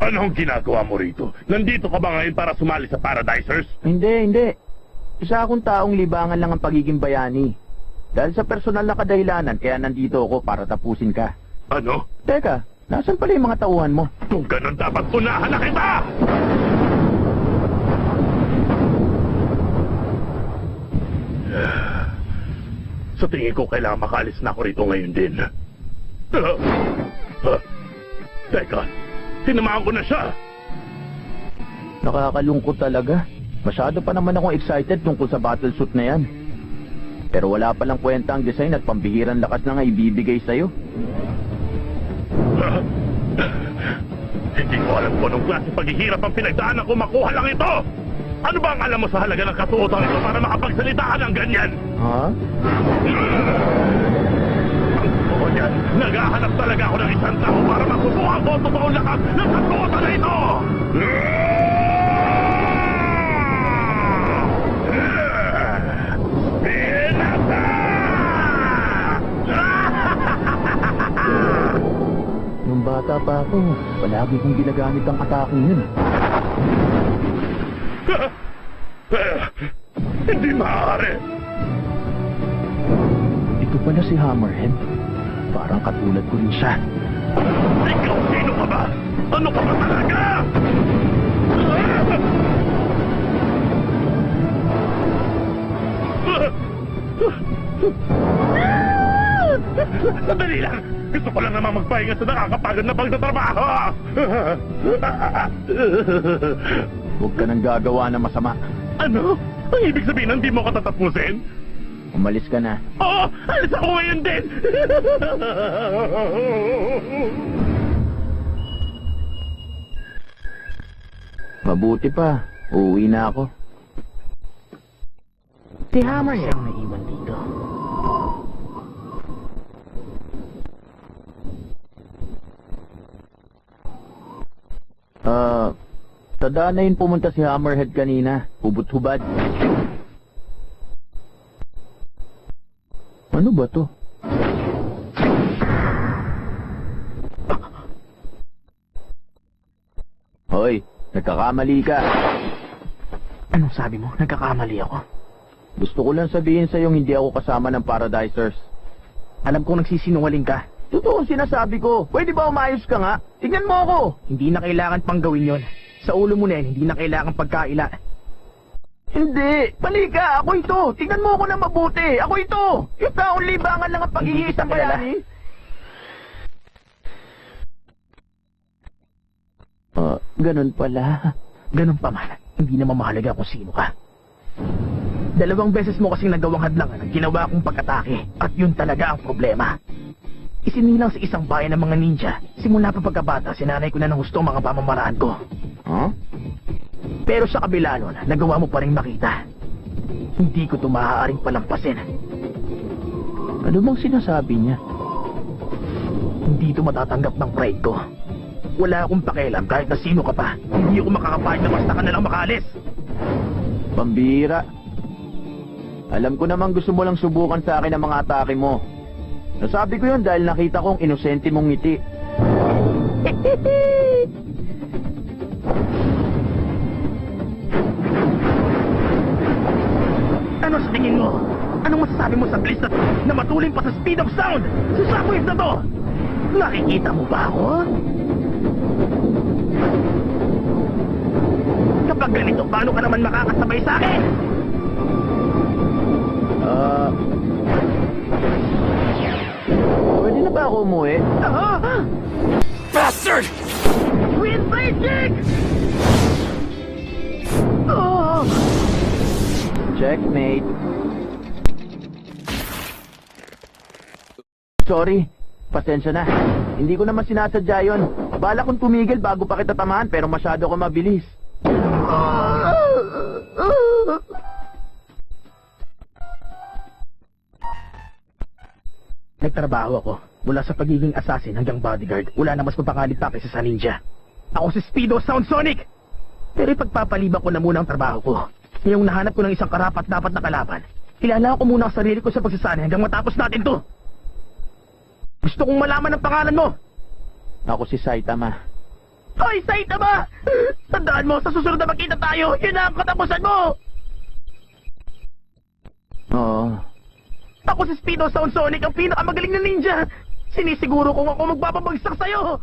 Anong ginagawa mo rito? Nandito ka ba ngayon para sumali sa Paradisers? Hindi. Isa akong taong libangan lang ang pagiging bayani. Dahil sa personal na kadahilanan, kaya nandito ako para tapusin ka. Ano? Teka, nasan pala yung mga tauhan mo? Kung ganun, dapat unahan na kita! Sa tingin ko, kailangan makaalis na ako rito ngayon din. Teka, tinamaan ko na siya! Nakakalungkot talaga. Masyado pa naman akong excited tungkol sa battlesuit na yan. Pero wala palang kwenta ang design at pambihirang lakas na nga ibibigay sa'yo. Hindi ko alam kung anong klase paghihirap ang pinagdaanan ko makuha lang ito! Ano ba ang alam mo sa halaga ng kasuotan ito para makapagsalita ka ng ganyan? Ha? Ang totoo niyan, naghahanap talaga ako ng isang tao para masubukan ko ang totoong lakas ng kasuotan na ito! Pinasa! Nung bata pa ako, palagi kong ginagamit ang atake yun. Hindi maaari! Ito pala si Hammerhead. Parang katulad ko rin siya. Ikaw sino ka ba? Ano ka ba talaga? Sandali lang! Gusto ko lang naman magpahinga sa nakakapagod na pagtatrabaho! Huwag ka nang gagawa ng masama. Ano? Ang ibig sabihin, hindi mo ka tatapusin? Umalis ka na. Oo! Alis ako ngayon din! Mabuti pa. Uuwi na ako. Si Hammerhead ang naiwan dito. Tadaan na yun pumunta si Hammerhead kanina. Hubot-hubad. Ano ba to? Hoy, nagkakamali ka. Anong sabi mo? Nagkakamali ako. Gusto ko lang sabihin sa'yong hindi ako kasama ng Paradisers. Alam kong nagsisinungaling ka. Totoo ang sinasabi ko. Pwede ba umayos ka nga? Tingnan mo ako. Hindi na kailangan pang gawin yon. Sa ulo mo na yan, hindi na kailangan pagkaila. Hindi! Mali ka! Ako ito! Tingnan mo ako na mabuti! Ako ito! Yung taong libangan lang ang pag-iisang bayani! Ganun pala. Ganun pa man, hindi na mamahalaga kung sino ka. 2 beses mo kasing nagawang hadlangan ang ginawa kong pag-atake. At yun talaga ang problema. Isinilang sa isang bayan ng mga ninja. Simula pa pagkabata, sinanay ko na ng husto ang mga pamamaraan ko. Huh? Pero sa kabila nun, nagawa mo pa rin makita. Hindi ko ito maaaring palampasin. Ano bang sinasabi niya? Hindi ito matatanggap ng pride ko. Wala akong pakialam kahit na sino ka pa. Hindi ako makakapahit na basta ka nalang makaalis. Pambira. Alam ko namang gusto mo lang subukan sa akin ang mga atake mo. Nasabi ko yun dahil nakita kong inosente mong ngiti. Ano sa tingin mo? Anong masasabi mo sa bliss na matulin pa sa speed of sound? Sa shockwave na to? Nakikita mo ba ako? Kapag ganito, paano ka naman makakasabay sa akin? Pwede na ba ako umuwi? Bastard! Twin Blade! Oh! Checkmate. Sorry. Pasensya na. Hindi ko naman sinasadya yun. Bala kong tumigil bago pa kita tamaan pero masyado ko mabilis. Nagtrabaho ako. Mula sa pagiging assassin hanggang bodyguard, wala na mas mapangalit pa kaysa sa ninja. Ako si Speedo Sound Sonic! Pero ipagpapaliban ko na muna ang trabaho ko. Ngayong nahanap ko ng isang karapat-dapat na kalaban, kilala ko muna ang sarili ko sa pagsasani hanggang matapos natin to. Gusto kong malaman ang pangalan mo! Ako si Saitama. Hoy, Saitama! Tandaan mo, sa susunod na magkita tayo, yun na ang katapusan mo! Oo. Ako si Speedo Sound Sonic, ang pinakamagaling na ninja! Sinisiguro kong ako magpapabagsak sa'yo!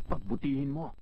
Pagbutihin mo.